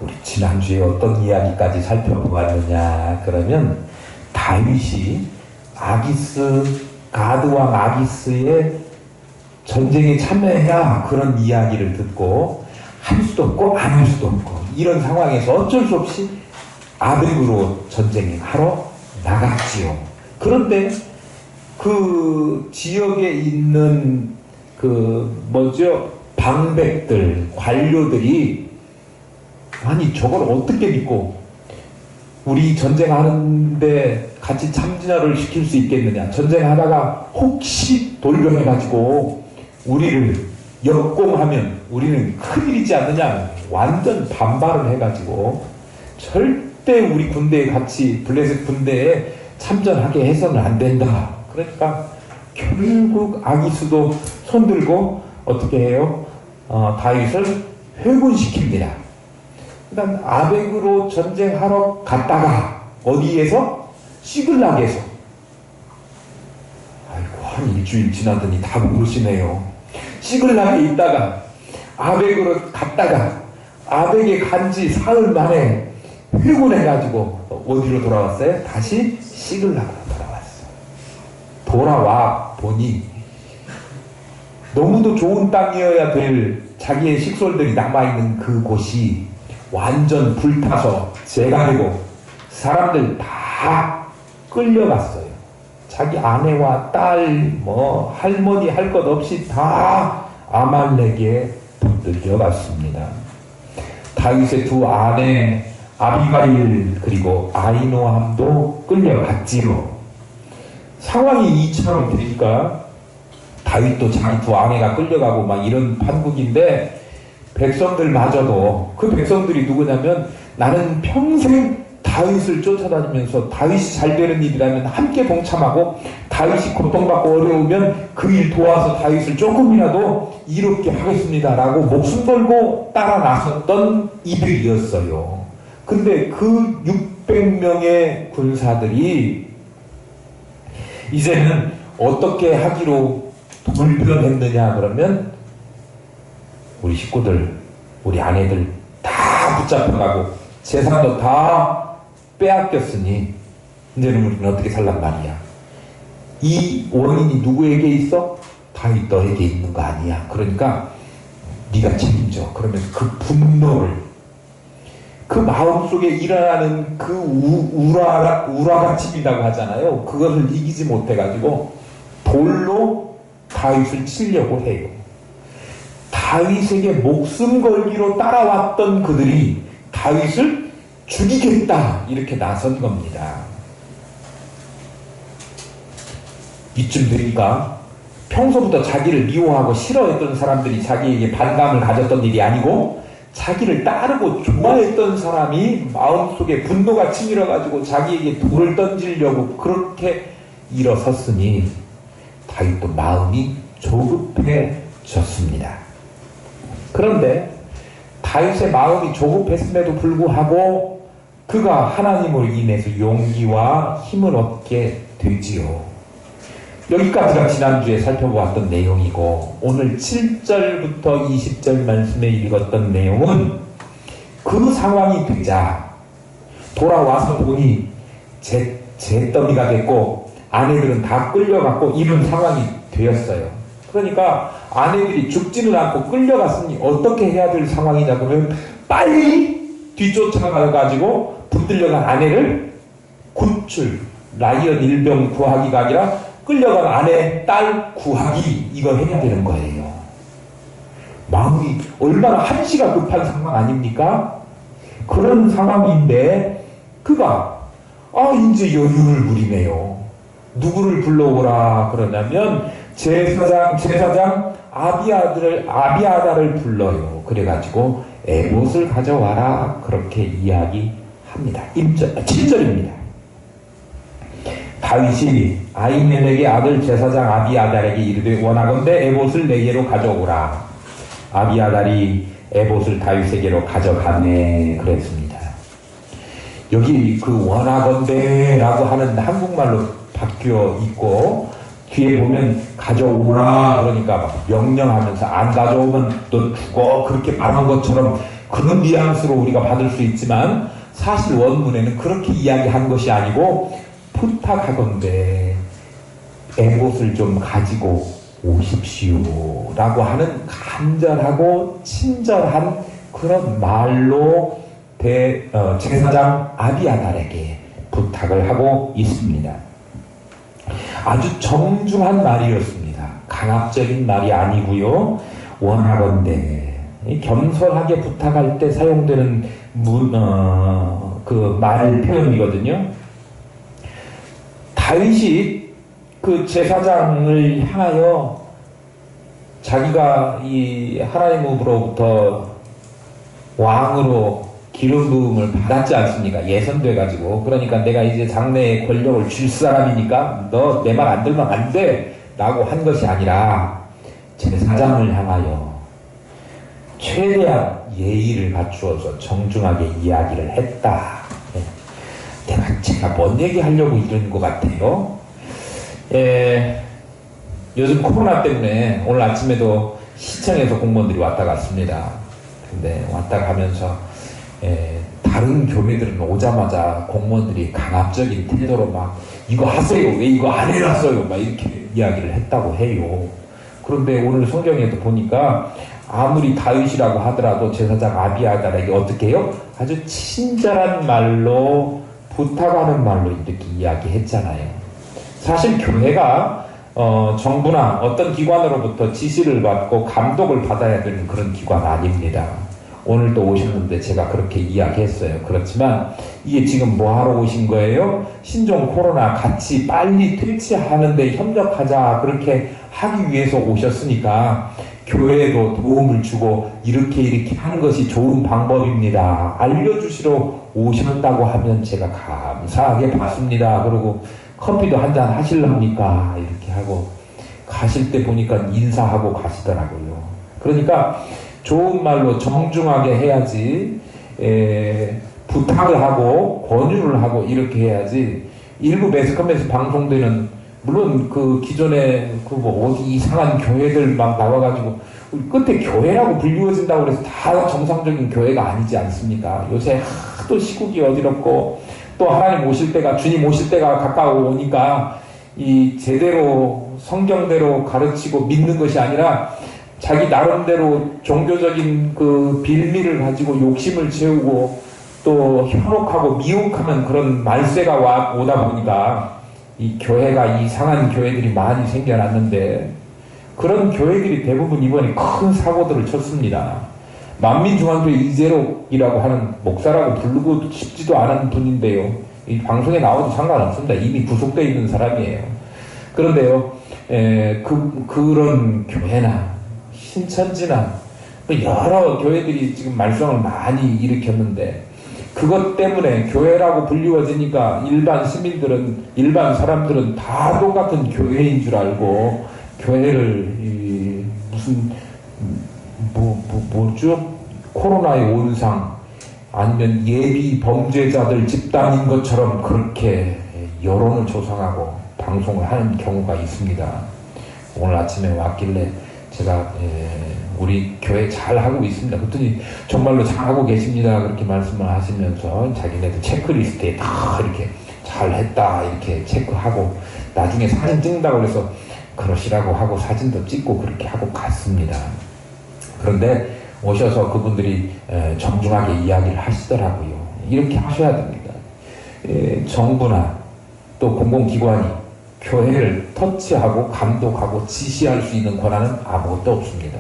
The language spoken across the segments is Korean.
우리 지난주에 어떤 이야기까지 살펴보았느냐 그러면 다윗이 가드왕 아기스의 전쟁에 참여해야 그런 이야기를 듣고 할 수도 없고 안 할 수도 없고 이런 상황에서 어쩔 수 없이 아벡으로 전쟁에 하러 나갔지요. 그런데 그 지역에 있는 방백들, 관료들이 아니 저걸 어떻게 믿고 우리 전쟁하는데 같이 참전을 시킬 수 있겠느냐. 전쟁하다가 혹시 돌변해가지고 우리를 역공하면 우리는 큰일이지 않느냐. 완전 반발을 해가지고 절대 우리 군대에 같이 블레셋 군대에 참전하게 해서는 안 된다. 그러니까 결국 아기스도 손들고 어떻게 해요? 다윗을 회군시킵니다. 그다음 아벡으로 전쟁하러 갔다가 어디에서? 시글락에서. 아이고 한 일주일 지나더니 다 모르시네요. 시글락에 있다가 아벡으로 갔다가 아벡에 간지 사흘 만에 회군해가지고 어디로 돌아왔어요? 다시 시글락으로 돌아왔어요. 돌아와 보니 너무도 좋은 땅이어야 될 자기의 식솔들이 남아있는 그곳이 완전 불타서 재가 되고 사람들 다 끌려갔어요. 자기 아내와 딸, 할머니 할 것 없이 다 아말렉에 붙들려갔습니다. 다윗의 두 아내 아비가일 그리고 아히노함도 끌려갔지요. 상황이 이처럼 되니까 다윗도 자기 두 아내가 끌려가고 막 이런 판국인데 백성들마저도 그 백성들이 누구냐면 나는 평생 다윗을 쫓아다니면서 다윗이 잘 되는 일이라면 함께 동참하고 다윗이 고통받고 어려우면 그 일 도와서 다윗을 조금이라도 이롭게 하겠습니다 라고 목숨 걸고 따라 나섰던 이들이었어요. 근데 그 600명의 군사들이 이제는 어떻게 하기로 돌변했느냐 그러면 우리 식구들, 우리 아내들 다 붙잡혀가고 재산도 다 빼앗겼으니 이제는 우리는 어떻게 살란 말이야. 이 원인이 누구에게 있어? 다윗 너에게 있는 거 아니야. 그러니까 네가 책임져. 그러면 그 분노를 그 마음속에 일어나는 그 우라가침이라고 하잖아요. 그것을 이기지 못해가지고 돌로 다윗을 치려고 해요. 다윗에게 목숨 걸기로 따라왔던 그들이 다윗을 죽이겠다 이렇게 나선 겁니다. 이쯤 되니까 평소부터 자기를 미워하고 싫어했던 사람들이 자기에게 반감을 가졌던 일이 아니고 자기를 따르고 좋아했던 사람이 마음속에 분노가 치밀어가지고 자기에게 돌을 던지려고 그렇게 일어섰으니 다윗도 마음이 조급해졌습니다. 그런데 다윗의 마음이 조급했음에도 불구하고 그가 하나님으로 인해서 용기와 힘을 얻게 되지요. 여기까지가 지난주에 살펴보았던 내용이고 오늘 7절부터 20절 말씀에 읽었던 내용은 그 상황이 되자 돌아와서 보니 잿더미가 됐고 아내들은 다 끌려갔고 이런 상황이 되었어요. 그러니까 아내들이 죽지는 않고 끌려갔으니 어떻게 해야 될 상황이냐 그러면 빨리 뒤쫓아가가지고 붙들려간 아내를 구출, 라이언 일병 구하기가 아니라 끌려간 아내, 딸 구하기 이거 해야 되는 거예요. 마음이 얼마나 한시가 급한 상황 아닙니까? 그런 상황인데 그가 이제 여유를 부리네요. 누구를 불러오라 그러냐면 제사장 아비아다를 불러요. 그래가지고 에봇을 가져와라 그렇게 이야기합니다. 7절입니다. 다윗이 아히멜렉의 아들 제사장 아비아달에게 이르되 원하건대 에봇을 내게로 가져오라. 아비아달이 에봇을 다윗에게로 가져가네 그랬습니다. 여기 그 원하건대라고 하는 한국말로 바뀌어 있고 뒤에 보면 가져오라 그러니까 막 명령하면서 안 가져오면 너 죽어 그렇게 말한 것처럼 그런 뉘앙스로 우리가 받을 수 있지만 사실 원문에는 그렇게 이야기한 것이 아니고 부탁하건대 에봇을 좀 가지고 오십시오 라고 하는 간절하고 친절한 그런 말로 제사장 아비아달에게 부탁을 하고 있습니다. 아주 정중한 말이었습니다. 강압적인 말이 아니고요. 원하건대 겸손하게 부탁할 때 사용되는 그 말 표현이거든요. 다윗이 그 제사장을 향하여 자기가 이 하나님으로부터 왕으로 기름 부음을 받았지 않습니까? 예선돼 가지고. 그러니까 내가 이제 장래의 권력을 줄 사람이니까 너 내 말 안 들면 안 돼 라고 한 것이 아니라 제사장을 향하여 최대한 예의를 갖추어서 정중하게 이야기를 했다. 제가 뭔 얘기 하려고 이러는 것 같아요. 요즘 코로나 때문에 오늘 아침에도 시청에서 공무원들이 왔다 갔습니다. 근데 왔다 가면서 다른 교회들은 오자마자 공무원들이 강압적인 태도로 막 이거 하세요, 왜 이거 안 해놨어요, 막 이렇게 이야기를 했다고 해요. 그런데 오늘 성경에도 보니까 아무리 다윗이라고 하더라도 제사장 아비아달에게 어떻게 해요? 아주 친절한 말로 부탁하는 말로 이렇게 이야기했잖아요. 사실 교회가 정부나 어떤 기관으로부터 지시를 받고 감독을 받아야 되는 그런 기관 아닙니다. 오늘도 오셨는데 제가 그렇게 이야기했어요. 그렇지만 이게 지금 뭐하러 오신 거예요? 신종 코로나 같이 빨리 퇴치하는데 협력하자 그렇게 하기 위해서 오셨으니까 교회에도 도움을 주고 이렇게 하는 것이 좋은 방법입니다. 알려주시러 오셨다고 하면 제가 감사하게 받습니다. 그리고 커피도 한잔 하실랍니까? 이렇게 하고 가실 때 보니까 인사하고 가시더라고요. 그러니까 좋은 말로 정중하게 해야지 부탁을 하고 권유를 하고 이렇게 해야지 일부 매스컴에서 방송되는 물론 그 기존에 그 뭐 어디 이상한 교회들 막 나와가지고 끝에 교회라고 불리워진다고 그래서 다 정상적인 교회가 아니지 않습니까? 요새 하도 시국이 어지럽고 또 하나님 오실 때가 주님 오실 때가 가까워오니까 이 제대로 성경대로 가르치고 믿는 것이 아니라 자기 나름대로 종교적인 그 빌미를 가지고 욕심을 채우고 또 현혹하고 미혹하는 그런 말세가 오다 보니까 이 교회가 이상한 교회들이 많이 생겨났는데 그런 교회들이 대부분 이번에 큰 사고들을 쳤습니다. 만민중앙교회 이재록이라고 하는 목사라고 부르고 싶지도 않은 분인데요. 이 방송에 나와도 상관없습니다. 이미 구속되어 있는 사람이에요. 그런데요, 그런 교회나 신천지나 여러 교회들이 지금 말썽을 많이 일으켰는데 그것 때문에 교회라고 불리워지니까 일반 시민들은 일반 사람들은 다 똑같은 교회인 줄 알고 교회를 무슨 뭐죠? 코로나의 온상 아니면 예비 범죄자들 집단인 것처럼 그렇게 여론을 조성하고 방송을 하는 경우가 있습니다. 오늘 아침에 왔길래 제가 우리 교회 잘 하고 있습니다. 그랬더니 정말로 잘 하고 계십니다. 그렇게 말씀을 하시면서 자기네들 체크리스트에 다 이렇게 잘 했다 이렇게 체크하고 나중에 사진 찍는다고 그래서 그러시라고 하고 사진도 찍고 그렇게 하고 갔습니다. 그런데 오셔서 그분들이 정중하게 이야기를 하시더라고요. 이렇게 하셔야 됩니다. 정부나 또 공공기관이 교회를 터치하고 감독하고 지시할 수 있는 권한은 아무것도 없습니다.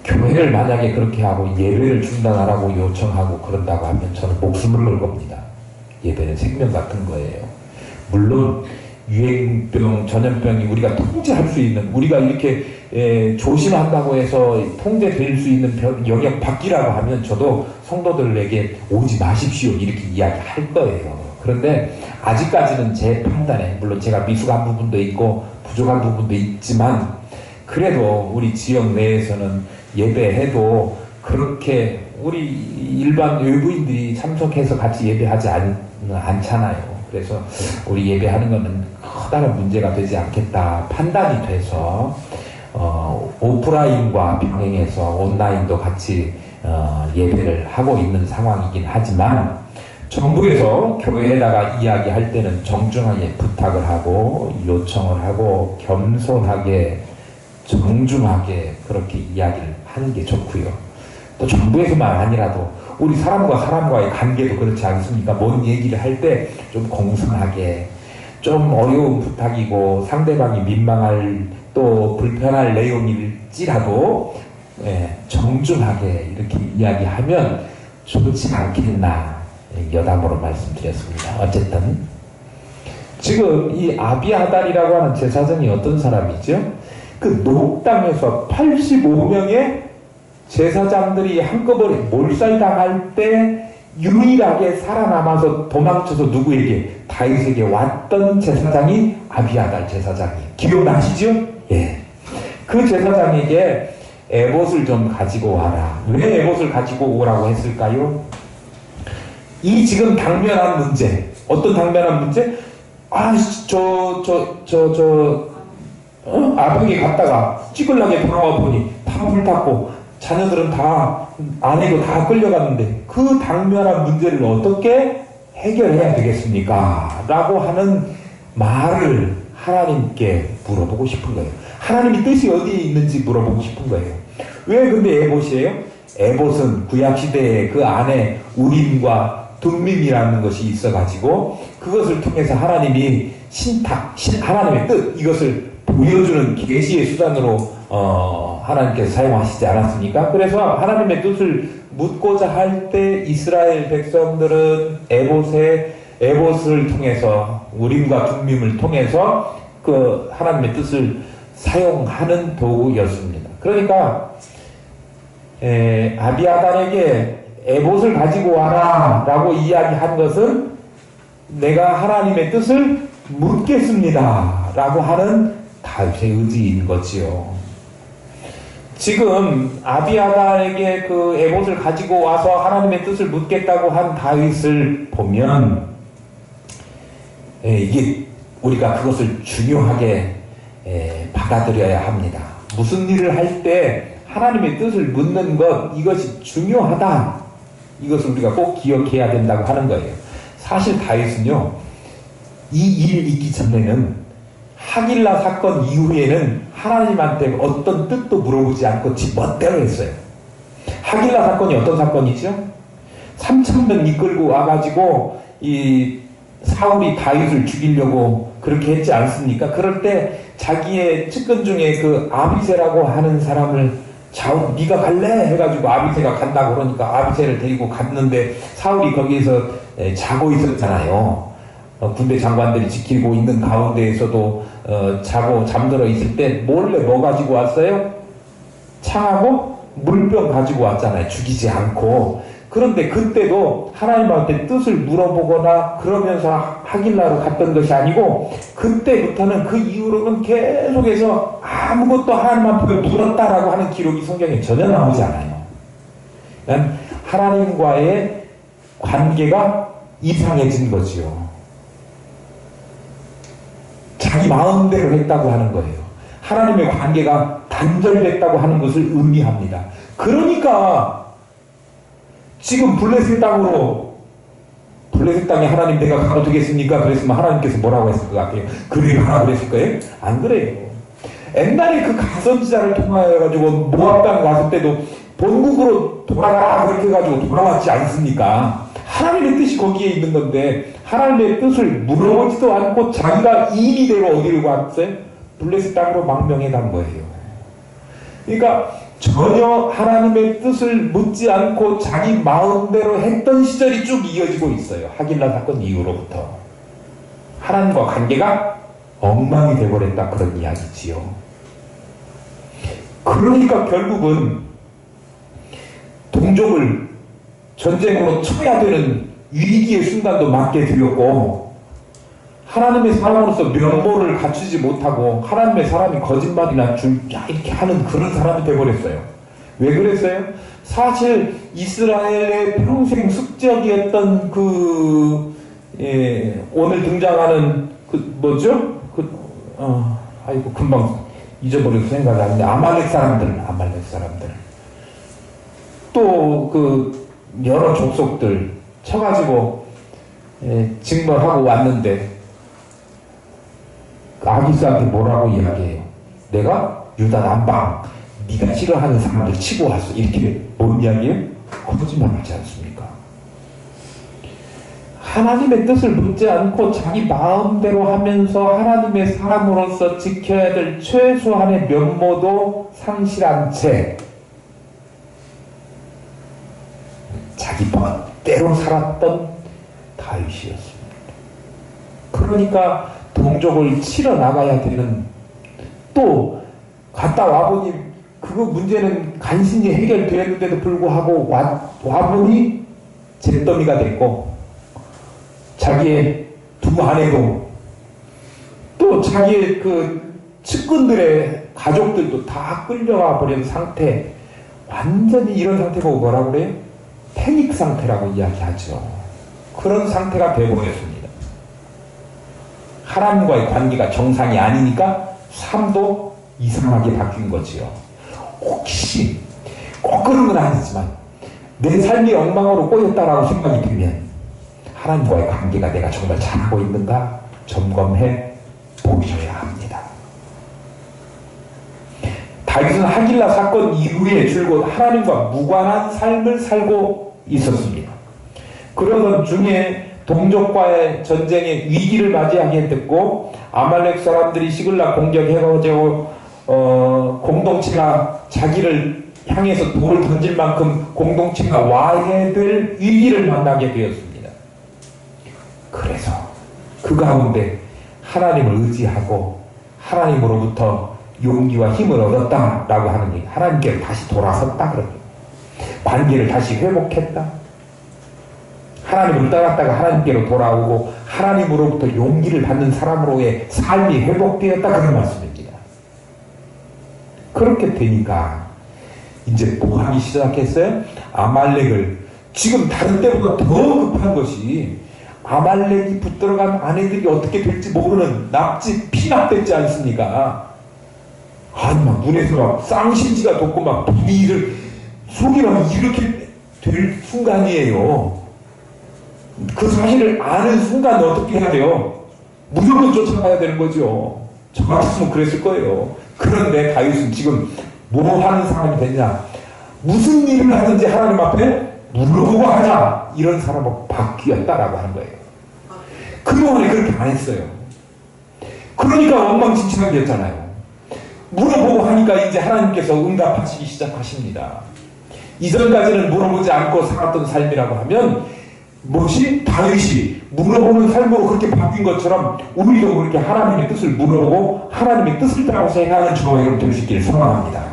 교회를 만약에 그렇게 하고 예배를 중단하라고 요청하고 그런다고 하면 저는 목숨을 걸 겁니다. 예배는 생명 같은 거예요. 물론 유행병, 전염병이 우리가 통제할 수 있는 우리가 이렇게 조심한다고 해서 통제될 수 있는 영역 밖이라고 하면 저도 성도들에게 오지 마십시오 이렇게 이야기할 거예요. 그런데 아직까지는 제 판단에 물론 제가 미숙한 부분도 있고 부족한 부분도 있지만 그래도 우리 지역 내에서는 예배해도 그렇게 우리 일반 외부인들이 참석해서 같이 예배하지 않잖아요. 그래서 우리 예배하는 것은 커다란 문제가 되지 않겠다 판단이 돼서 오프라인과 병행해서 온라인도 같이 예배를 하고 있는 상황이긴 하지만 정부에서 교회에다가 이야기할 때는 정중하게 부탁을 하고 요청을 하고 겸손하게 정중하게 그렇게 이야기를 하는 게 좋고요. 또 정부에서만 아니라도 우리 사람과 사람과의 관계도 그렇지 않습니까? 뭔 얘기를 할 때 좀 공손하게 좀 어려운 부탁이고 상대방이 민망할 또 불편할 내용일지라도 정중하게 이렇게 이야기하면 좋지 않겠나 여담으로 말씀드렸습니다. 어쨌든 지금 이 아비아달이라고 하는 제사장이 어떤 사람이죠? 그 노 땅에서 85명의 제사장들이 한꺼번에 몰살당할 때 유일하게 살아남아서 도망쳐서 누구에게? 다윗에게 왔던 제사장이 아비아달 제사장이에요. 기억나시죠? 예. 그 제사장에게 에봇을 좀 가지고 와라. 왜 에봇을 가지고 오라고 했을까요? 이 지금 당면한 문제. 어떤 당면한 문제? 아버지 갔다가 찌글나게 돌아와 보니 다 불탔고 자녀들은 다 아내도 다 끌려갔는데 그 당면한 문제를 어떻게 해결해야 되겠습니까? 라고 하는 말을 하나님께 물어보고 싶은 거예요. 하나님의 뜻이 어디에 있는지 물어보고 싶은 거예요. 왜 근데 에봇이에요? 에봇은 구약시대에 그 안에 우림과 둠밈이라는 것이 있어가지고 그것을 통해서 하나님이 하나님의 뜻 이것을 보여주는 계시의 수단으로 하나님께서 사용하시지 않았습니까? 그래서 하나님의 뜻을 묻고자 할 때 이스라엘 백성들은 에봇을 통해서 우림과 둠밈을 통해서 그 하나님의 뜻을 사용하는 도구였습니다. 그러니까 아비아달에게 에봇을 가지고 와라 라고 이야기한 것은 내가 하나님의 뜻을 묻겠습니다 라고 하는 다윗의 의지인 거지요. 지금 아비아달에게 그 에봇을 가지고 와서 하나님의 뜻을 묻겠다고 한 다윗을 보면 이게 우리가 그것을 중요하게 받아들여야 합니다. 무슨 일을 할 때 하나님의 뜻을 묻는 것 이것이 중요하다. 이것을 우리가 꼭 기억해야 된다고 하는 거예요. 사실 다윗은요 이 일이 있기 전에는 하길라 사건 이후에는 하나님한테 어떤 뜻도 물어보지 않고 지 멋대로 했어요. 하길라 사건이 어떤 사건이죠? 3,000명 이끌고 와가지고 이 사울이 다윗을 죽이려고 그렇게 했지 않습니까? 그럴 때 자기의 측근 중에 그 아비새라고 하는 사람을 네가 갈래? 해가지고 아비새가 간다고 그러니까 아비새를 데리고 갔는데 사울이 거기에서 자고 있었잖아요. 군대 장관들이 지키고 있는 가운데에서도 자고 잠들어 있을 때 몰래 뭐 가지고 왔어요? 창하고 물병 가지고 왔잖아요. 죽이지 않고. 그런데 그때도 하나님한테 뜻을 물어보거나 그러면서 하길라로 갔던 것이 아니고 그때부터는 그 이후로는 계속해서 아무것도 하나님한테 물었다라고 하는 기록이 성경에 전혀 나오지 않아요. 하나님과의 관계가 이상해진 거지요. 자기 마음대로 했다고 하는 거예요. 하나님의 관계가 단절됐다고 하는 것을 의미합니다. 그러니까 지금 블레셋 땅에 하나님 내가 가도 되겠습니까? 그랬으면 하나님께서 뭐라고 했을 것 같아요? 그래요 하라고 그랬을 거예요? 안 그래요. 옛날에 그 가선지자를 통하여가지고 모압 땅 갔을 때도 본국으로 돌아가라 그렇게 해가지고 돌아왔지 않습니까? 하나님의 뜻이 거기에 있는 건데 하나님의 뜻을 물어보지도 않고 자기가 임의대로 어디로 갔어요? 블레셋 땅으로 망명해 간 거예요. 그러니까 전혀 하나님의 뜻을 묻지 않고 자기 마음대로 했던 시절이 쭉 이어지고 있어요. 하길라 사건 이후로부터. 하나님과 관계가 엉망이 되어버렸다 그런 이야기지요. 그러니까 결국은 동족을 전쟁으로 쳐야 되는 위기의 순간도 맞게 되었고 하나님의 사람으로서 면모를 갖추지 못하고 하나님의 사람이 거짓말이나 이렇게 하는 그런 사람이 되어버렸어요. 왜 그랬어요? 사실 이스라엘의 평생 숙적이었던 오늘 등장하는 뭐죠? 금방 잊어버려서 생각이 안 나는데 아말렉 사람들 또 그 여러 족속들 쳐가지고 징벌하고 왔는데 아기스한테 뭐라고 이야기해요? 내가 유다 남방 네가 싫어하는 사람들 치고 왔어. 이렇게 뭔 이야기예요? 거짓말하지 않습니까? 하나님의 뜻을 묻지 않고 자기 마음대로 하면서 하나님의 사람으로서 지켜야 될 최소한의 면모도 상실한 채 자기 멋대로 살았던 다윗이었습니다. 그러니까 동족을 치러 나가야 되는, 또 갔다 와보니 그거 문제는 간신히 해결되었는데도 불구하고 와보니 잿더미가 됐고 자기의 두 아내도 또 자기의 그 측근들의 가족들도 다 끌려가 버린 상태, 완전히 이런 상태가 뭐라고 그래요? 패닉 상태라고 이야기하죠. 그런 상태가 되어버렸습니다. 하나님과의 관계가 정상이 아니니까 삶도 이상하게 바뀐 거지요. 혹시 꼭 그런 건 아니지만 내 삶이 엉망으로 꼬였다라고 생각이 들면 하나님과의 관계가 내가 정말 잘하고 있는가 점검해 보셔야 합니다. 다윗은 하길라 사건 이후에 줄곧 하나님과 무관한 삶을 살고 있었습니다. 그러던 중에 동족과의 전쟁의 위기를 맞이하게 됐고 아말렉 사람들이 시글락 공격해가지고 공동체가 자기를 향해서 돌을 던질 만큼 공동체가 와야 될 위기를 만나게 되었습니다. 그래서 그 가운데 하나님을 의지하고 하나님으로부터 용기와 힘을 얻었다라고 하는 얘기, 하나님께 다시 돌아섰다 그러죠. 관계를 다시 회복했다. 하나님을 떠났다가 하나님께로 돌아오고 하나님으로부터 용기를 받는 사람으로의 삶이 회복되었다 그런 말씀입니다. 그렇게 되니까 이제 뭐 하기 시작했어요? 아말렉을, 지금 다른 때보다 더 급한 것이 아말렉이 붙들어간 아내들이 어떻게 될지 모르는 납치 피납됐지 않습니까? 아니 막 눈에서 막 쌍심지가 돋고 막 분위기를 속이 막 이렇게 될 순간이에요. 그 사실을 아는 순간 어떻게 해야 돼요? 무조건 쫓아가야 되는 거죠. 저 같았으면 그랬을 거예요. 그런데 다윗은 지금 뭐 하는 사람이 됐냐? 무슨 일을 하든지 하나님 앞에 물어보고 하자, 이런 사람으로 바뀌었다라고 하는 거예요. 그동안에 그렇게 안 했어요. 그러니까 엉망진창이 됐잖아요. 물어보고 하니까 이제 하나님께서 응답하시기 시작하십니다. 이전까지는 물어보지 않고 살았던 삶이라고 하면 무엇이 다윗이 물어보는 삶으로 그렇게 바뀐 것처럼 우리도 그렇게 하나님의 뜻을 물어보고 하나님의 뜻을 따라서 행하는 저와 여러분 될 수 있기를 소망합니다.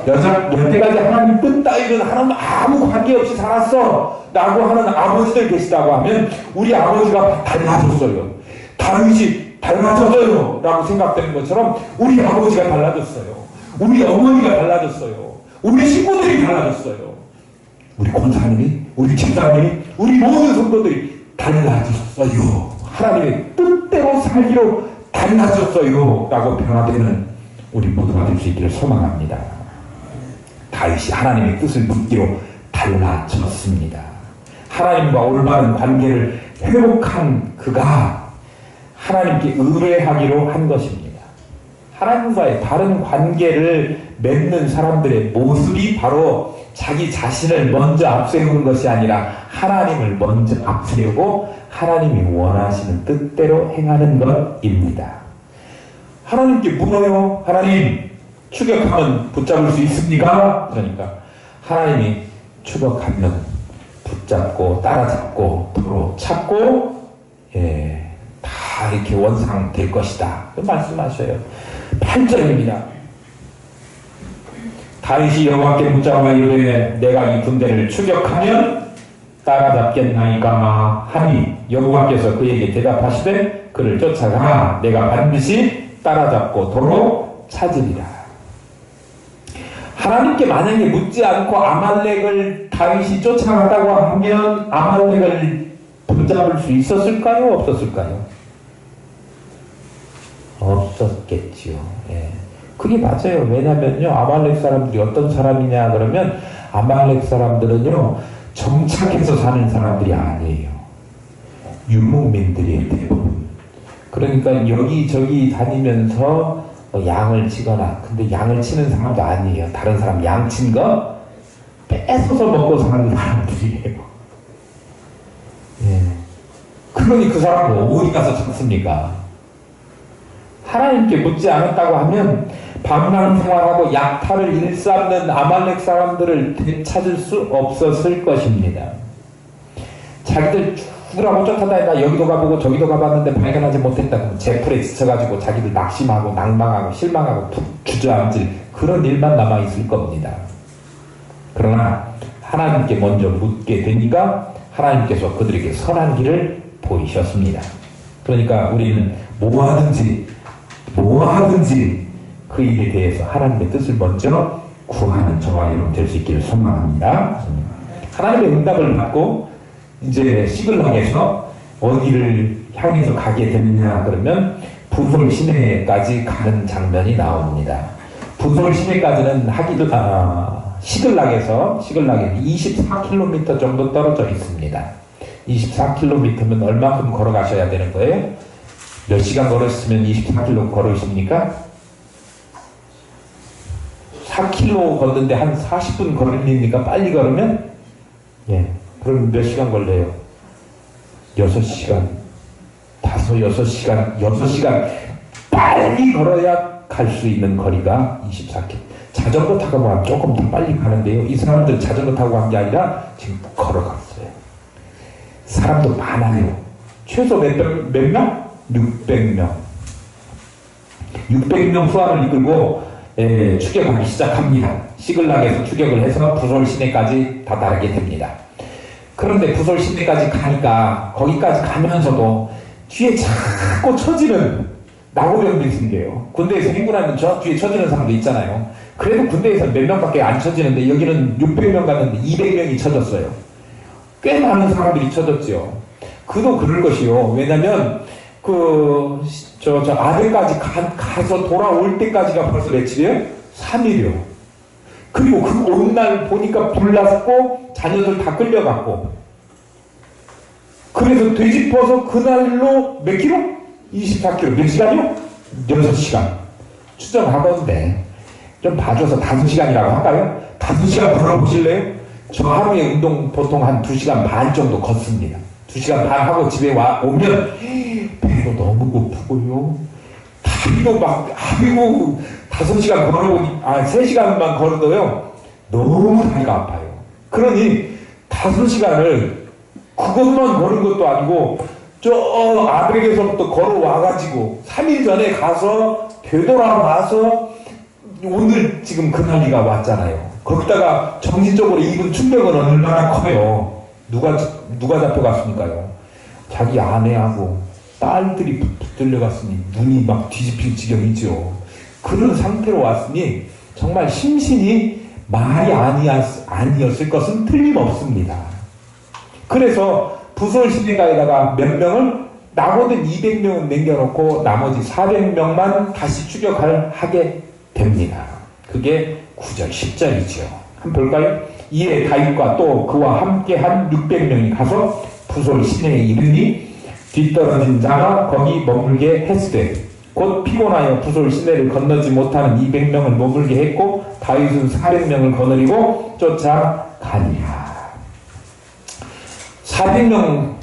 여태까지 하나님 뜻 따위는 하나님 아무 관계없이 살았어 라고 하는 아버지들 계시다고 하면 우리 아버지가 달라졌어요. 다윗이 달라졌어요 라고 생각되는 것처럼 우리 아버지가 달라졌어요. 우리 어머니가 달라졌어요. 우리 친구들이 달라졌어요. 우리 권사님이, 우리 집사님이, 우리 모든 성도들이 달라졌어요. 하나님의 뜻대로 살기로 달라졌어요 라고 변화되는 우리 모두가 될 수 있기를 소망합니다. 다윗이 하나님의 뜻을 묻기로 달라졌습니다. 하나님과 올바른 관계를 회복한 그가 하나님께 의뢰하기로 한 것입니다. 하나님과의 바른 관계를 맺는 사람들의 모습이 바로 자기 자신을 먼저 앞세우는 것이 아니라 하나님을 먼저 앞세우고 하나님이 원하시는 뜻대로 행하는 것입니다. 하나님께 물어요. 하나님, 추격하면 붙잡을 수 있습니까? 그러니까 하나님이 추격하면 붙잡고 따라잡고 도로 찾고 다 이렇게 원상될 것이다. 그 말씀하셔요. 8절입니다. 다윗이 여호와께 묻자마 이르되 내가 이 군대를 추격하면 따라잡겠나이까 하니 여호와께서 그에게 대답하시되 그를 쫓아가 내가 반드시 따라잡고 도로 찾으리라. 하나님께 만약에 묻지 않고 아말렉을 다윗이 쫓아갔다고 하면 아말렉을 붙잡을 수 있었을까요? 없었을까요? 없었겠지요. 예. 그게 맞아요. 왜냐면요, 아말렉 사람들이 어떤 사람이냐 그러면 아말렉 사람들은요, 정착해서 사는 사람들이 아니에요. 유목민들이에요, 대부분. 그러니까 여기저기 다니면서 양을 치거나, 근데 양을 치는 사람도 아니에요. 다른 사람 양 친 거 뺏어서 먹고 사는 사람들이에요. 예. 그러니 그 사람은 어디 가서 찾습니까? 하나님께 묻지 않았다고 하면 방랑 생활하고 약탈을 일삼는 아말렉 사람들을 되찾을 수 없었을 것입니다. 자기들 죽으라고 쫓아다니다 여기도 가보고 저기도 가봤는데 발견하지 못했다. 제풀에 지쳐가지고 자기들 낙심하고 낭망하고 실망하고 주저앉을 그런 일만 남아있을 겁니다. 그러나 하나님께 먼저 묻게 되니까 하나님께서 그들에게 선한 길을 보이셨습니다. 그러니까 우리는 뭐하든지 그 일에 대해서 하나님의 뜻을 먼저 구하는 저와 여러분 될 수 있기를 소망합니다. 하나님의 응답을 받고 이제 시글락에서 어디를 향해서 가게 되느냐 그러면 부솔 시내까지 가는 장면이 나옵니다. 부솔 시내까지는 시글락에서 24km 정도 떨어져 있습니다. 24km면 얼마큼 걸어가셔야 되는 거예요? 몇 시간 걸으시면 24km 걸으십니까? 4km 걷는데 한 40분 걸립니까? 빨리 걸으면? 예. 그럼 몇 시간 걸려요? 6시간. 6시간 빨리 걸어야 갈 수 있는 거리가 24km. 자전거 타고 가면 조금 더 빨리 가는데요. 이 사람들 자전거 타고 간 게 아니라 지금 걸어갔어요. 사람도 많아요. 최소 몇 명? 600명. 600명 수하를 이끌고 추격하기 시작합니다. 시글락에서 추격을 해서 부솔 시내까지 다다르게 됩니다. 그런데 부솔 시내까지 가니까 거기까지 가면서도 뒤에 자꾸 처지는 나고병들이 생겨요. 군대에서 행군하면 저 뒤에 처지는 사람도 있잖아요. 그래도 군대에서 몇 명밖에 안 처지는데 여기는 600명 갔는데 200명이 처졌어요. 꽤 많은 사람들이 처졌죠. 그도 그럴 것이요. 왜냐면 아베까지 가서 돌아올 때까지가 벌써 며칠이에요? 3일이요. 그리고 그 온 날 보니까 불났고 자녀들 다 끌려갔고 그래서 되짚어서 그날로 몇 킬로? 24km. 몇 시간이요? 6시간. 추정하건데 좀 봐줘서 5시간이라고 할까요? 5시간 걸어보실래요? 저 하루에 운동 보통 한 2시간 반 정도 걷습니다. 2시간 반 하고 집에 오면 배도 너무 고프고요. 다리도 막 5시간 걸어보니 3시간만 걸어도요 너무 다리가 아파요. 그러니 5시간을 그것만 걸은 것도 아니고 저 아베에서부터 걸어와가지고 3일 전에 가서 되돌아와서 오늘 지금 그날이가 왔잖아요. 거기다가 정신적으로 입은 충격은 얼마나 커요. 누가 잡혀갔습니까요? 자기 아내하고 딸들이 붙들려갔으니 눈이 막 뒤집힐 지경이죠. 그런 상태로 왔으니 정말 심신이 말이 아니었을 것은 틀림없습니다. 그래서 부솔 시내가에다가 몇 명을 나거든 200명은 남겨놓고 나머지 400명만 다시 추격하게 됩니다. 그게 9절 10절이죠. 한번 볼까요? 이에 다윗과 또 그와 함께한 600명이 가서 부솔 시내에 이르니 뒤떨어진 자가 거기 머물게 했으되 곧 피곤하여 부솔 시내를 건너지 못하는 200명을 머물게 했고 다윗은 400명을 거느리고 쫓아가니라. 400명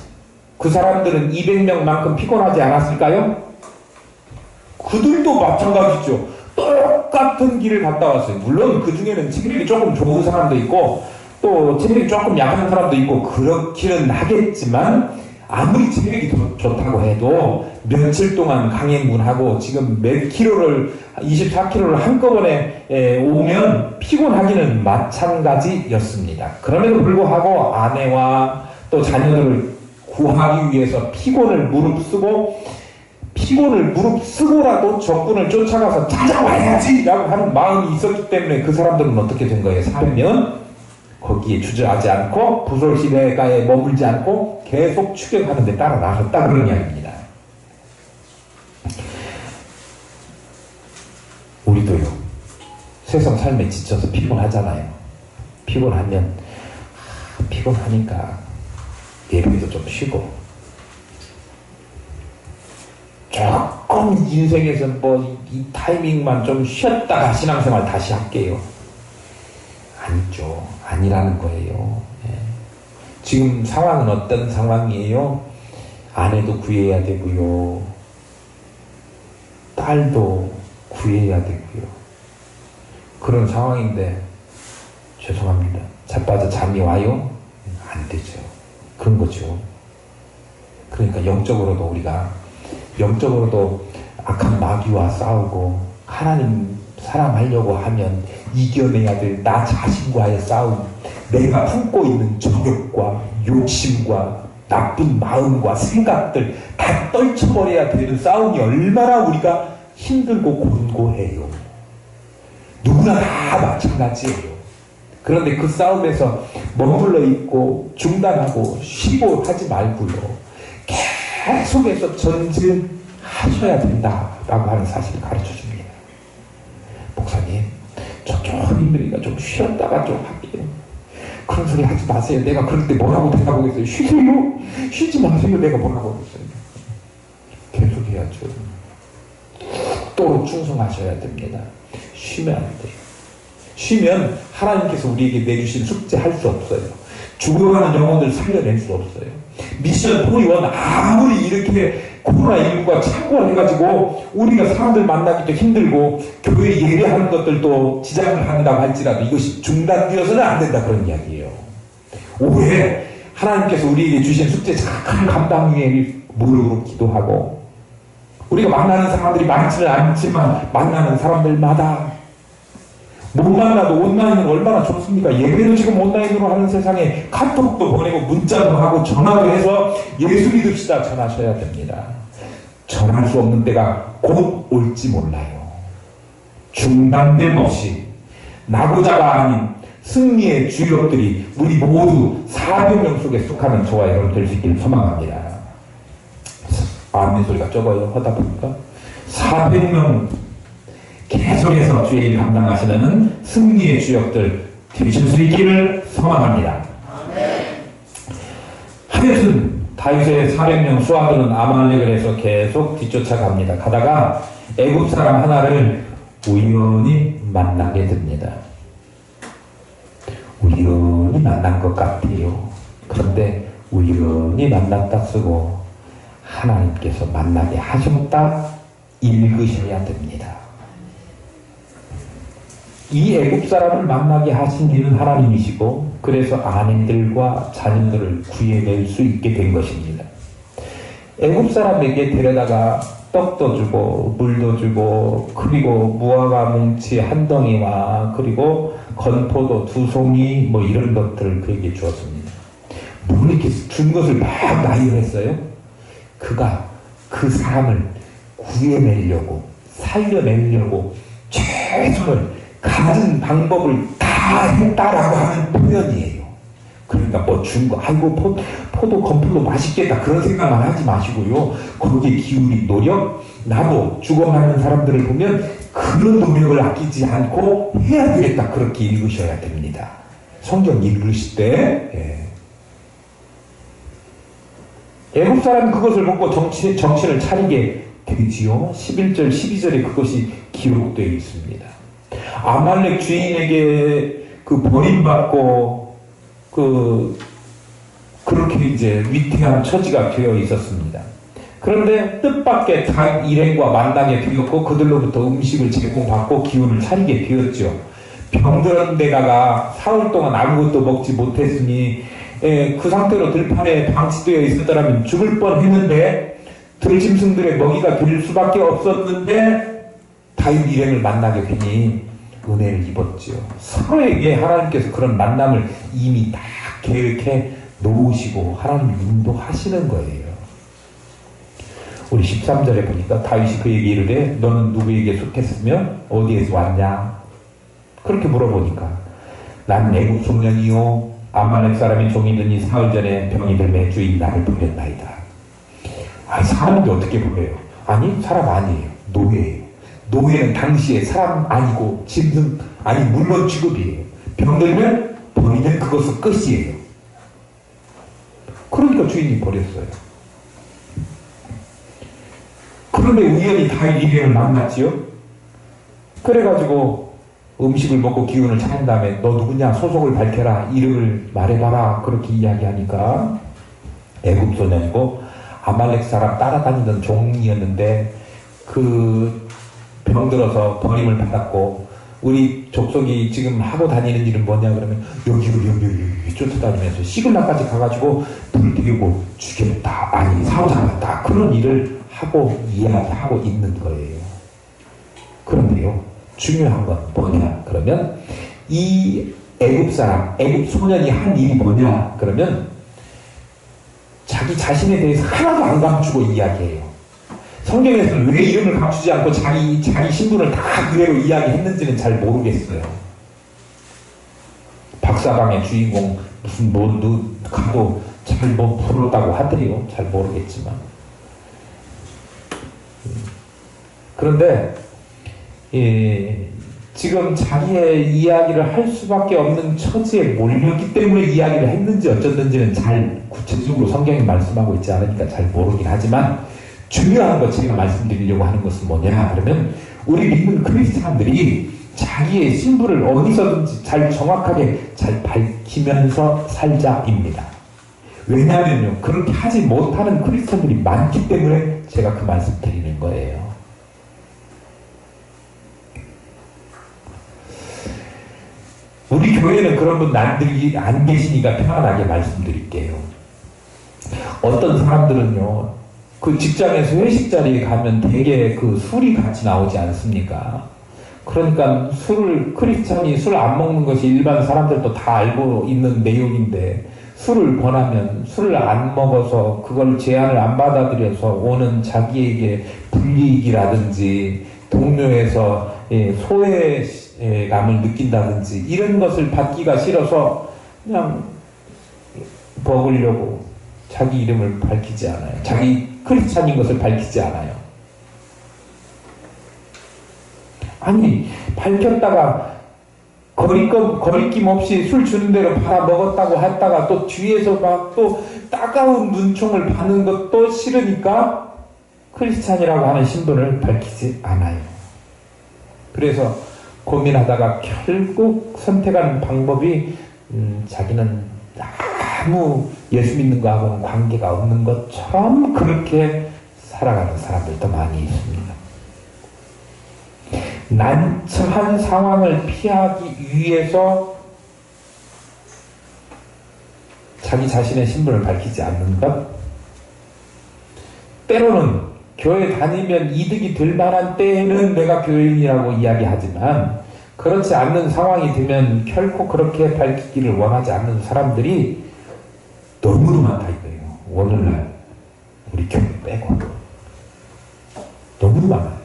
그 사람들은 200명만큼 피곤하지 않았을까요? 그들도 마찬가지죠. 똑같은 길을 갔다 왔어요. 물론 그 중에는 체력이 조금 좋은 사람도 있고 또 체력이 조금 약한 사람도 있고 그렇기는 하겠지만 아무리 체력이 좋다고 해도 며칠 동안 강행군하고 지금 몇 킬로를 24km를 한꺼번에 오면 피곤하기는 마찬가지였습니다. 그럼에도 불구하고 아내와 또 자녀들을 구하기 위해서 피곤을 무릅쓰고라도 적군을 쫓아가서 찾아와야지 라고 하는 마음이 있었기 때문에 그 사람들은 어떻게 된 거예요? 400명은 거기에 주저하지 않고 부솔 시내가에 머물지 않고 계속 추격하는 데 따라 나갔다 그런 이야기입니다. 우리도요 세상 삶에 지쳐서 피곤하잖아요. 피곤하면 피곤하니까 예배도 좀 쉬고 조금 인생에서 뭐 이 타이밍만 좀 쉬었다가 신앙생활 다시 할게요. 아니죠. 아니라는 거예요. 예. 지금 상황은 어떤 상황이에요? 아내도 구해야 되고요. 딸도 구해야 되고요. 그런 상황인데 죄송합니다. 자빠져 잠이 와요? 안 되죠. 그런 거죠. 그러니까 영적으로도 우리가 악한 마귀와 싸우고 하나님 사랑하려고 하면 이겨내야 될 나 자신과의 싸움, 내가 품고 있는 정욕과 욕심과 나쁜 마음과 생각들 다 떨쳐버려야 되는 싸움이 얼마나 우리가 힘들고 곤고해요. 누구나 다 마찬가지예요. 그런데 그 싸움에서 머물러 있고 중단하고 쉬고 하지 말고요. 계속해서 전진하셔야 된다라고 하는 사실을 가르쳐 줍니다. 목사님, 저 좀 힘드니까 좀 쉬었다가 좀 할게요. 그런 소리 하지 마세요. 내가 그럴 때 뭐라고 대답하겠어요? 쉬세요. 쉬지 마세요. 내가 뭐라고 하겠어요. 계속해야죠. 또 충성하셔야 됩니다. 쉬면 안 돼요. 쉬면 하나님께서 우리에게 내주신 숙제 할 수 없어요. 죽어가는 영혼들 살려낼 수 없어요. 미션 포리원 아무리 이렇게 코로나19가 창궐해가지고 우리가 사람들 만나기도 힘들고 교회 예배하는 것들도 지장을 한다고 할지라도 이것이 중단되어서는 안 된다 그런 이야기예요. 올해 하나님께서 우리에게 주신 숙제 잘 감당 위에 무릎으로 기도하고 우리가 만나는 사람들이 많지는 않지만 만나는 사람들마다 못 만나도 온라인으로 얼마나 좋습니까? 예배도 지금 온라인으로 하는 세상에 카톡도 보내고 문자도 하고 전화도 해서 예수 믿읍시다 전하셔야 됩니다. 전할 수 없는 때가 곧 올지 몰라요. 중단됨 없이 나고자가 아닌 승리의 주역들이 우리 모두 400명 속에 속하는 저와 여러분 될 수 있기를 소망합니다. 아멘 소리가 적어요. 하다 보니까 400명 계속해서 주의 일 감당하시는 승리의 주역들 되실 수 있기를 소망합니다. 하여튼 다윗의 400명 수하들은 아말렉을 해서 계속 뒤쫓아갑니다. 가다가 애굽 사람 하나를 우연히 만나게 됩니다. 우연히 만난 것 같아요. 그런데 우연히 만났다 쓰고 하나님께서 만나게 하셨다 읽으셔야 됩니다. 이 애굽 사람을 만나게 하신 이는 하나님이시고 그래서 아내들과 자녀들을 구해낼 수 있게 된 것입니다. 애굽 사람에게 데려다가 떡도 주고 물도 주고 그리고 무화과 뭉치 한 덩이와 그리고 건포도 2송이 뭐 이런 것들을 그에게 주었습니다. 뭐 이렇게 준 것을 막 나열했어요? 그가 그 사람을 구해내려고 살려내려고 최선을 가진 방법을 다 했다라고 하는 표현이에요. 그러니까 뭐 준 거, 아이고 포도 건포도 맛있겠다 그런 생각만 하지 마시고요. 거기에 기울인 노력, 나도 죽어가는 사람들을 보면 그런 노력을 아끼지 않고 해야 되겠다 그렇게 읽으셔야 됩니다. 성경 읽으실 때 애국 사람은 그것을 보고 정신을 차리게 되지요. 11절, 12절에 그것이 기록되어 있습니다. 아말렉 주인에게 그 버림받고 그렇게 이제 위태한 처지가 되어 있었습니다. 그런데 뜻밖의 닭 일행과 만나게 되었고 그들로부터 음식을 제공받고 기운을 차리게 되었죠. 병들은 데다가 사흘 동안 아무것도 먹지 못했으니 그 상태로 들판에 방치되어 있었더라면 죽을 뻔했는데 들짐승들의 먹이가 될 수밖에 없었는데 다윗 일행을 만나게 되니 은혜를 입었죠. 서로에게 하나님께서 그런 만남을 이미 다 계획해 놓으시고 하나님 인도하시는 거예요. 우리 13절에 보니까 다윗이 그에게 이르되 너는 누구에게 속했으며 어디에서 왔냐? 그렇게 물어보니까 난 애굽 소년이요 아말렉 사람의 종이더니 사흘 전에 병이 들매 주인 나를 보냈나이다. 아니 사람인데 어떻게 보내요? 아니 사람 아니에요. 노예예요. 노예는 당시에 사람 아니고 짐승 아니 물론 취급이에요. 병들면 버리면 그것은 끝이에요. 그러니까 주인이 버렸어요. 그런데 우연히 다윗 일행을 만났지요. 그래가지고 음식을 먹고 기운을 차린 다음에 너 누구냐 소속을 밝혀라 이름을 말해봐라 그렇게 이야기하니까 애굽 소년이고 아말렉 사람 따라다니던 종이었는데 그 병들어서 버림을 받았고 우리 족속이 지금 하고 다니는 일은 뭐냐 그러면 여기 쫓아다니면서 시글락까지 가가지고 불 태우고 죽였다 아니 사로잡았다 그런 일을 하고 이야기하고 있는 거예요. 그런데요 중요한 건 뭐냐 그러면 이 애굽 사람 애굽 소년이 한 일이 뭐냐 그러면 자기 자신에 대해서 하나도 안 감추고 이야기해요. 성경에서는 왜 이름을 감추지 않고 자기 신분을 다 그대로 이야기했는지는 잘 모르겠어요. 박사방의 주인공 무슨 가도 잘 부르다고 하더래요. 잘 모르겠지만. 그런데 지금 자기의 이야기를 할 수밖에 없는 처지에 몰렸기 때문에 이야기를 했는지 어쩌든지는 잘 구체적으로 성경이 말씀하고 있지 않으니까 잘 모르긴 하지만 중요한 것 제가 말씀드리려고 하는 것은 뭐냐 그러면 우리 믿는 크리스찬들이 자기의 신분을 어디서든지 잘 정확하게 잘 밝히면서 살자입니다. 왜냐하면요 그렇게 하지 못하는 크리스찬들이 많기 때문에 제가 그 말씀 드리는 거예요. 우리 교회는 그런 분 안 계시니까 편안하게 말씀드릴게요. 어떤 사람들은요 그 직장에서 회식 자리에 가면 되게 그 술이 같이 나오지 않습니까? 그러니까 크리스찬이 술 안 먹는 것이 일반 사람들도 다 알고 있는 내용인데 술을 권하면 술을 안 먹어서 그걸 제안을 안 받아들여서 오는 자기에게 불이익이라든지 동료에서 소외감을 느낀다든지 이런 것을 받기가 싫어서 그냥 먹으려고 자기 이름을 밝히지 않아요. 자기 크리스찬인 것을 밝히지 않아요. 아니 밝혔다가 거리낌 없이 술 주는 대로 팔아 먹었다고 했다가 또 뒤에서 막 또 따가운 눈총을 받는 것도 싫으니까 크리스찬이라고 하는 신분을 밝히지 않아요. 그래서 고민하다가 결국 선택한 방법이 자기는 아무 예수 믿는 거하고는 관계가 없는 것처럼 그렇게 살아가는 사람들도 많이 있습니다. 난처한 상황을 피하기 위해서 자기 자신의 신분을 밝히지 않는 것, 때로는 교회 다니면 이득이 될 만한 때에는 내가 교인이라고 이야기하지만 그렇지 않는 상황이 되면 결코 그렇게 밝히기를 원하지 않는 사람들이 너무도 많다 이거예요. 오늘날 우리 교회 빼고 너무 많아요.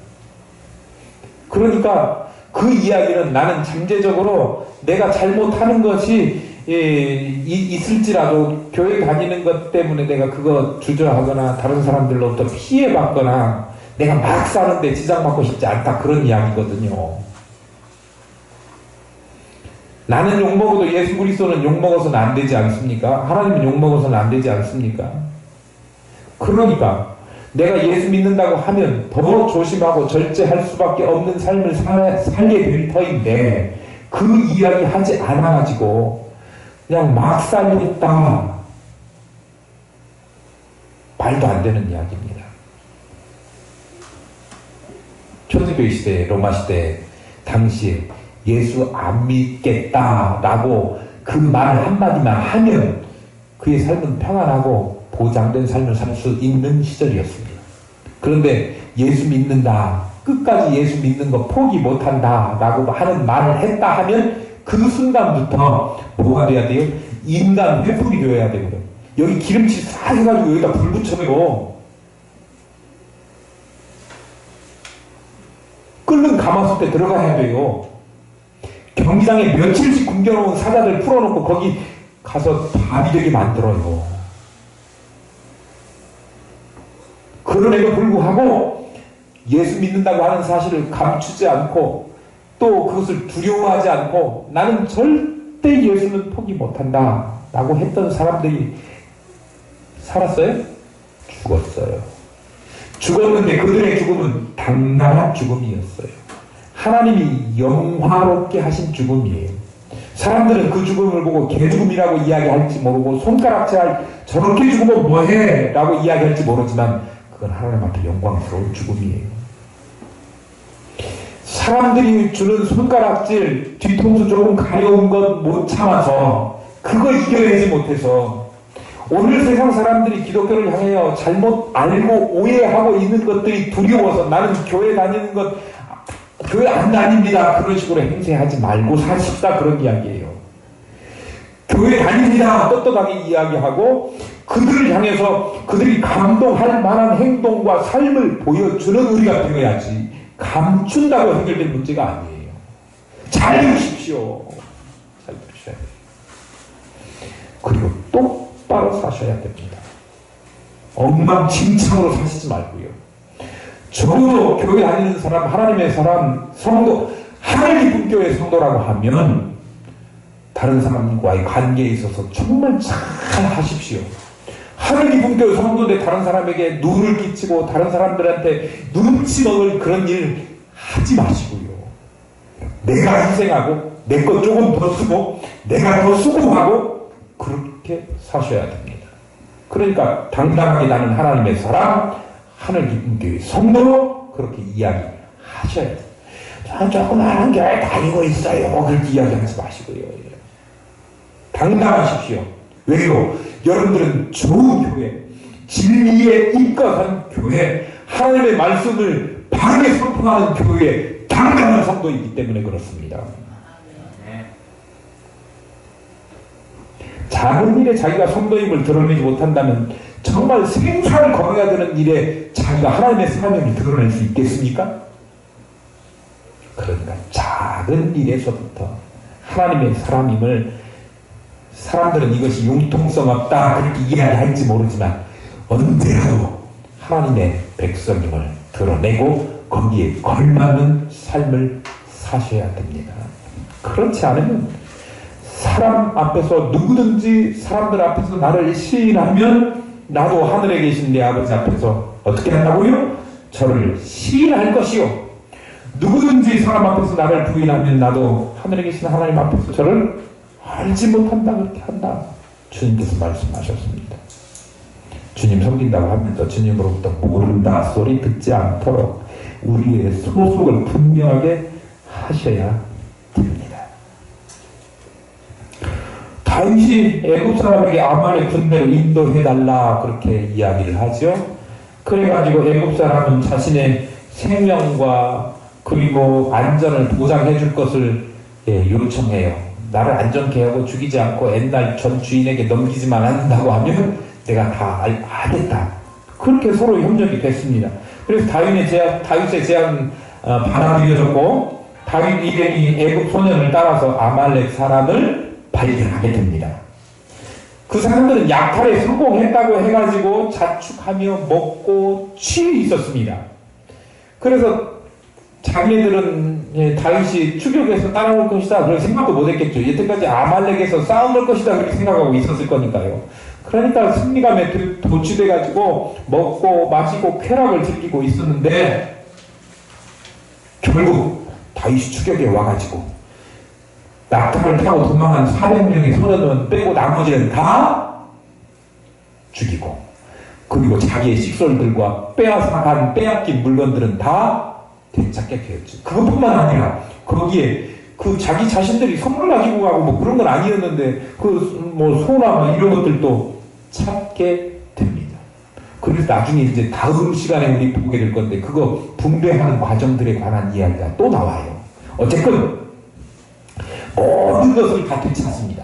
그러니까 그 이야기는 나는 잠재적으로 내가 잘못하는 것이 있을지라도 교회 다니는 것 때문에 내가 그거 주저하거나 다른 사람들로부터 피해받거나 내가 막 사는데 지장받고 싶지 않다 그런 이야기거든요. 나는 욕먹어도 예수 그리스도는 욕먹어서는 안 되지 않습니까? 하나님은 욕먹어서는 안 되지 않습니까? 그러니까 내가 예수 믿는다고 하면 더 조심하고 절제할 수밖에 없는 삶을 살게 될 터인데 그 이야기 하지 않아가지고 그냥 막 살겠다. 말도 안 되는 이야기입니다. 초대교회 시대, 로마 시대 당시에 예수 안 믿겠다라고 그 말 한마디만 하면 그의 삶은 평안하고 보장된 삶을 살 수 있는 시절이었습니다. 그런데 예수 믿는다, 끝까지 예수 믿는 거 포기 못한다 라고 하는 말을 했다 하면 그 순간부터 뭐가 돼야 돼요? 인간 회복이 되어야 되거든요. 여기 기름칠 싹 해가지고 여기다 불 붙여요. 끓는 가마솥에 들어가야 돼요. 경기장에 며칠씩 굶겨놓은 사자들 풀어놓고 거기 가서 밥이 되게 만들어요. 그럼에도 불구하고 예수 믿는다고 하는 사실을 감추지 않고 또 그것을 두려워하지 않고 나는 절대 절대 예수는 포기 못한다 라고 했던 사람들이 살았어요? 죽었어요. 죽었는데 그들의 죽음은 당당한 죽음이었어요. 하나님이 영화롭게 하신 죽음이에요. 사람들은 그 죽음을 보고 개죽음이라고 이야기할지 모르고 손가락질 저렇게 죽으면 뭐해? 라고 이야기할지 모르지만 그건 하나님 앞에 영광스러운 죽음이에요. 사람들이 주는 손가락질, 뒤통수 조금 가려운 것 못 참아서 그거 이겨내지 못해서 오늘 세상 사람들이 기독교를 향하여 잘못 알고 오해하고 있는 것들이 두려워서 나는 교회 다니는 것 교회 안 다닙니다. 그런 식으로 행세하지 말고 사십시다. 그런 이야기예요. 교회 다닙니다. 떳떳하게 이야기하고 그들을 향해서 그들이 감동할 만한 행동과 삶을 보여주는 우리가 되어야지 감춘다고 해결될 문제가 아니에요. 잘 들으십시오. 잘 들으셔야 돼요. 그리고 똑바로 사셔야 됩니다. 엉망진창으로 사시지 말고요. 적어도 교회 다니는 사람, 하나님의 사람, 성도, 하나님 깊은 교회 성도라고 하면 다른 사람과의 관계에 있어서 정말 잘 하십시오. 하나님 깊은 교회 성도인데 다른 사람에게 눈을 끼치고 다른 사람들한테 눈치 먹을 그런 일 하지 마시고요. 내가 희생하고 내 것 조금 더 쓰고 내가 더 수고하고 그렇게 사셔야 됩니다. 그러니까 당당하게 나는 하나님의 사람, 하늘 깊은 교회 성도로 그렇게 이야기하셔야 돼요. 저는 조그마한 교회 다니고 있어요. 그렇게 이야기하지 마시고요. 당당하십시오. 왜요? 여러분들은 좋은 교회, 진리에 입각한 교회, 하나님의 말씀을 바르게 선포하는 교회에 당당한 성도이기 때문에 그렇습니다. 작은 일에 자기가 성도임을 드러내지 못한다면 정말 생사를 걸어야 되는 일에 자기가 하나님의 사명을 드러낼 수 있겠습니까? 그러니까 작은 일에서부터 하나님의 사람임을 사람들은 이것이 융통성 없다 그렇게 이해할지 모르지만 언제라도 하나님의 백성임을 드러내고 거기에 걸맞는 삶을 사셔야 됩니다. 그렇지 않으면 사람 앞에서 누구든지 사람들 앞에서 나를 시인하면 나도 하늘에 계신 내 아버지 앞에서 어떻게 한다고요? 저를 시인할 것이요. 누구든지 사람 앞에서 나를 부인하면 나도 하늘에 계신 하나님 앞에서 저를 알지 못한다 그렇게 한다. 주님께서 말씀하셨습니다. 주님 섬긴다고 하면서 주님으로부터 모른다 소리 듣지 않도록 우리의 소속을 분명하게 하셔야 됩니다. 다윗이 애굽 사람에게 아말렉 군대를 인도해달라 그렇게 이야기를 하죠. 그래가지고 애굽 사람은 자신의 생명과 그리고 안전을 보장해 줄 것을 요청해요. 나를 안전케 하고 죽이지 않고 옛날 전 주인에게 넘기지만 않는다고 하면 내가 다 하겠다. 그렇게 서로 협력이 됐습니다. 그래서 다윗의 제안 받아들여졌고 다윗 일행이 애굽 소년을 따라서 아말렉 사람을 발견하게 됩니다. 그 사람들은 약탈에 성공했다고 해가지고 자축하며 먹고 취해 있었습니다. 그래서 자기네들은 다윗이 추격해서 따라올 것이다 그런 생각도 못했겠죠. 여태까지 아말렉에서 싸움할 것이다 그렇게 생각하고 있었을 거니까요. 그러니까 승리감에 도취돼가지고 먹고 마시고 쾌락을 즐기고 있었는데 결국 다윗이 추격에 와가지고 낙타를 타고 도망한 400명의 소년은 빼고 나머지는 다 죽이고 그리고 자기의 식솔들과 빼앗긴 물건들은 다 되찾게 되었죠. 그것뿐만 아니라 거기에 그 자기 자신들이 선물 가지고 가고 뭐 그런 건 아니었는데 그 뭐 소나 뭐 이런 것들도 찾게 됩니다. 그래서 나중에 이제 다음 시간에 우리 보게 될 건데 그거 분배하는 과정들에 관한 이야기가 또 나와요. 어쨌든 모든 것을 다 되찾습니다.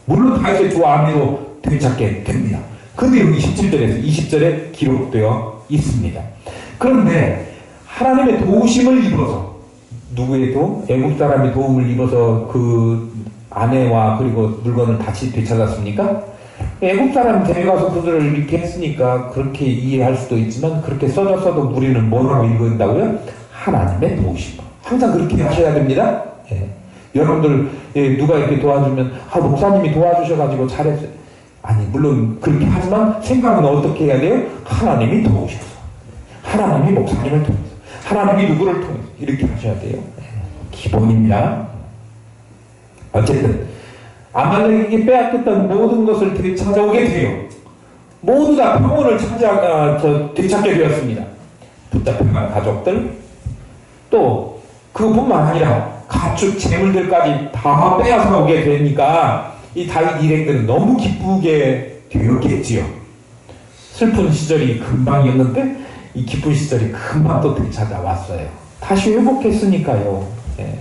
물론 다윗의 두 아내도 되찾게 됩니다. 근데 여기 17절에서 20절에 기록되어 있습니다. 그런데 하나님의 도우심을 입어서 누구의 도움? 애국 사람의 도움을 입어서 그 아내와 그리고 물건을 다시 되찾았습니까? 애국 사람 데려가서 그들을 이렇게 했으니까 그렇게 이해할 수도 있지만 그렇게 써도 우리는 뭐라고 읽어낸다고요? 하나님의 도우심. 항상 그렇게 하셔야 됩니다. 예. 여러분들 누가 이렇게 도와주면 목사님이 도와주셔가지고 잘했어요. 아니 물론 그렇게 하지만 생각은 어떻게 해야 돼요? 하나님이 도우셔서, 하나님이 목사님을 통해서, 하나님이 누구를 통해서 이렇게 하셔야 돼요. 기본입니다. 어쨌든 아말렉에게 빼앗겼던 모든 것을 되찾아오게 돼요. 모두 다 평온을 되찾게 되었습니다. 붙잡혀간 가족들, 또 그뿐만 아니라 가축 재물들까지 다 빼앗아 오게 되니까 이 다윗 일행들은 너무 기쁘게 되었겠지요. 슬픈 시절이 금방이었는데 이 기쁜 시절이 금방 또 되찾아왔어요. 다시 회복했으니까요. 예.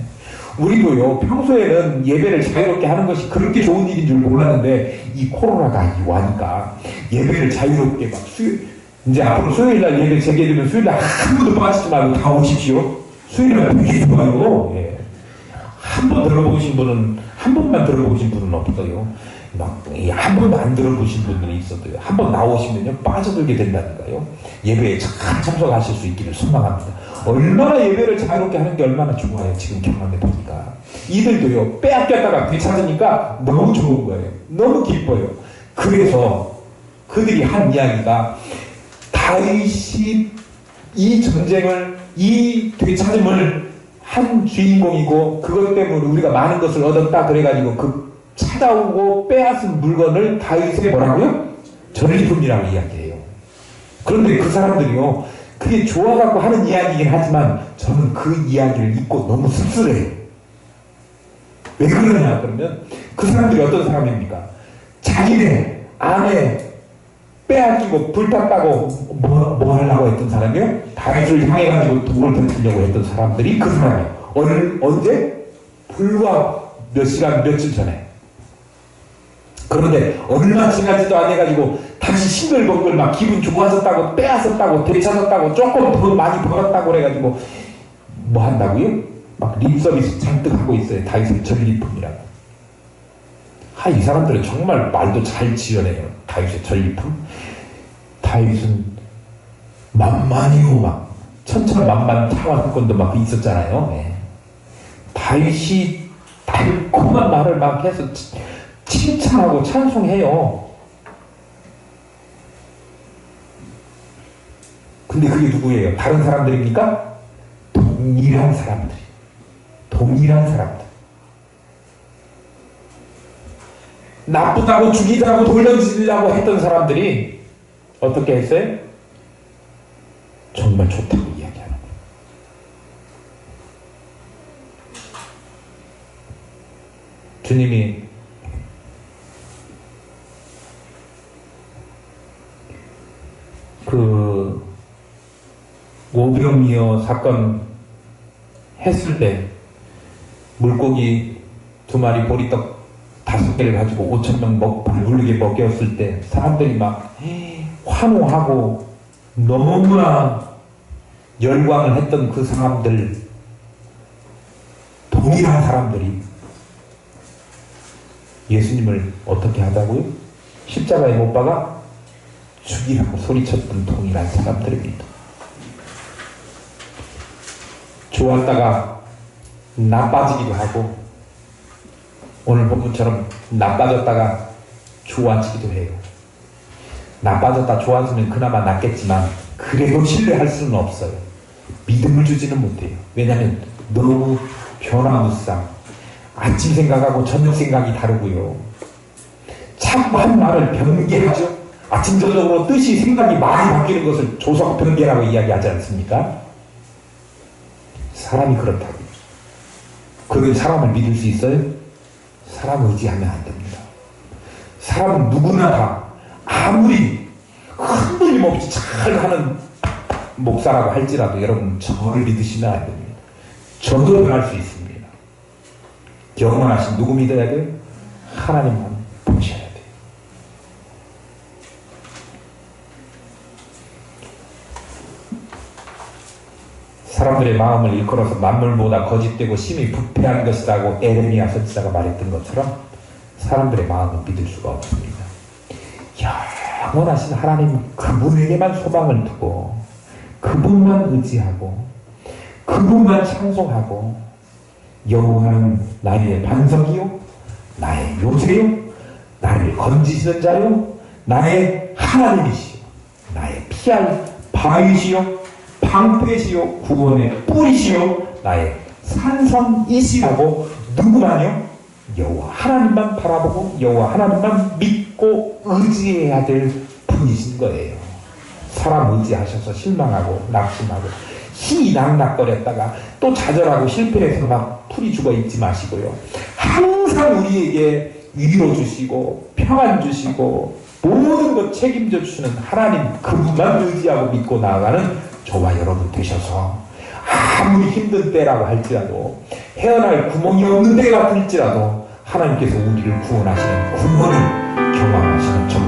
우리도요, 평소에는 예배를 자유롭게 하는 것이 그렇게 좋은 일인 줄 몰랐는데 이 코로나가 와니까 예배를 자유롭게 막 이제 앞으로 수요일날 예배 재개되면 수요일날 한 번도 빠지지 말고 다 오십시오. 수요일날 되게 좋아요. 예. 한 번 들어보신 분은, 한 번만 들어보신 분은 없어요. 한 번도 안 들어보신 분들이 있어도요. 한 번 나오시면요, 빠져들게 된다니까요. 예배에 잘 참석하실 수 있기를 소망합니다. 얼마나 예배를 자유롭게 하는 게 얼마나 좋아요. 지금 경험해 보니까. 이들도요, 빼앗겼다가 되찾으니까 너무 좋은 거예요. 너무 기뻐요. 그래서 그들이 한 이야기가 다윗이 이 전쟁을, 이 되찾음을 한 주인공이고 그것 때문에 우리가 많은 것을 얻었다 그래가지고 그 찾아오고 빼앗은 물건을 다윗의 뭐라고요? 전리품이라고 이야기해요. 그런데 그 사람들이요, 그게 좋아갖고 하는 이야기이긴 하지만 저는 그 이야기를 읽고 너무 씁쓸해요. 왜 그러냐 그러면 그 사람들이 어떤 사람입니까? 자기네 아내 빼앗기고 불탔다고 뭐 하려고 했던 사람이요? 다윗을 향해가지고 돌을 던지려고 했던 사람들이 그 사람이에요. 언제? 불과 몇 시간 며칠 전에. 그런데 얼마 지나지도 안 해가지고 다시 싱글벙글 막 기분 좋아졌다고, 빼앗았다고, 되찾았다고, 조금 더 많이 벌었다고 그래가지고 뭐 한다고요? 막 립서비스 잔뜩 하고 있어요. 다윗의 전리품이라고. 이 사람들은 정말 말도 잘 지어내요. 다윗의 전리품. 다윗은 만만이요, 막 천천만만 창화사건도 막 있었잖아요. 네. 다윗이 달콤한 말을 막 해서 칭찬하고 찬송해요. 근데 그게 누구예요? 다른 사람들입니까? 동일한 사람들. 동일한 사람들. 나쁘다고 죽이자고 돌려주려고 했던 사람들이 어떻게 했어요? 정말 좋다고 이야기하는 거예요. 주님이 그 오병이어 사건 했을 때 물고기 2마리 보리떡 5개를 가지고 5,000명 배부르게 먹였을 때 사람들이 막 환호하고 너무나 열광을 했던 그 사람들, 동일한 사람들이 예수님을 어떻게 하다고요? 십자가에 못 박아 죽이라고 소리쳤던 동일한 사람들입니다. 좋았다가 나빠지기도 하고 오늘 본문처럼 나빠졌다가 좋아지기도 해요. 나빠졌다 좋아지면 그나마 낫겠지만 그래도 신뢰할 수는 없어요. 믿음을 주지는 못해요. 왜냐하면 너무 변화무쌍. 아침 생각하고 저녁 생각이 다르고요. 자꾸 한 말을 변개하죠. 아침 저녁으로 뜻이 생각이 많이 바뀌는 것을 조석 변개라고 이야기하지 않습니까? 사람이 그렇다고요. 그게 사람을 믿을 수 있어요? 사람 의지하면 안 됩니다. 사람은 누구나 다 아무리 흔들림 없이 잘 하는 목사라고 할지라도 여러분 저를 믿으시면 안 됩니다. 저도 변할 수 있습니다. 영원하신 누구 믿어야 돼요? 하나님만 보셔야 돼요. 사람들의 마음을 일컬어서 만물보다 거짓되고 심히 부패한 것이라고 에레미야 선지자가 말했던 것처럼 사람들의 마음은 믿을 수가 없습니다. 영원하신 하나님 그분에게만 소망을 두고 그분만 의지하고 그분만 찬송하고 여호와는 나의 반석이요 나의 요새요 나를 건지시는 자요 나의 하나님이시요 나의 피할 바위시요 방패시요 구원의 뿌리시요 나의 산성이시라고 누구만요? 여호와 하나님만 바라보고 여호와 하나님만 믿고 의지해야 될 분이신 거예요. 사람 의지하셔서 실망하고 낙심하고 희낙낙거렸다가 또 좌절하고 실패해서 막 풀이 죽어 있지 마시고요. 항상 우리에게 위로 주시고 평안 주시고 모든 것 책임져 주시는 하나님 그분만 의지하고 믿고 나아가는 저와 여러분 되셔서 아무리 힘든 때라고 할지라도 헤어날 구멍이 없는 때가 될지라도 하나님께서 우리를 구원하시는 구원을 경험하시는 저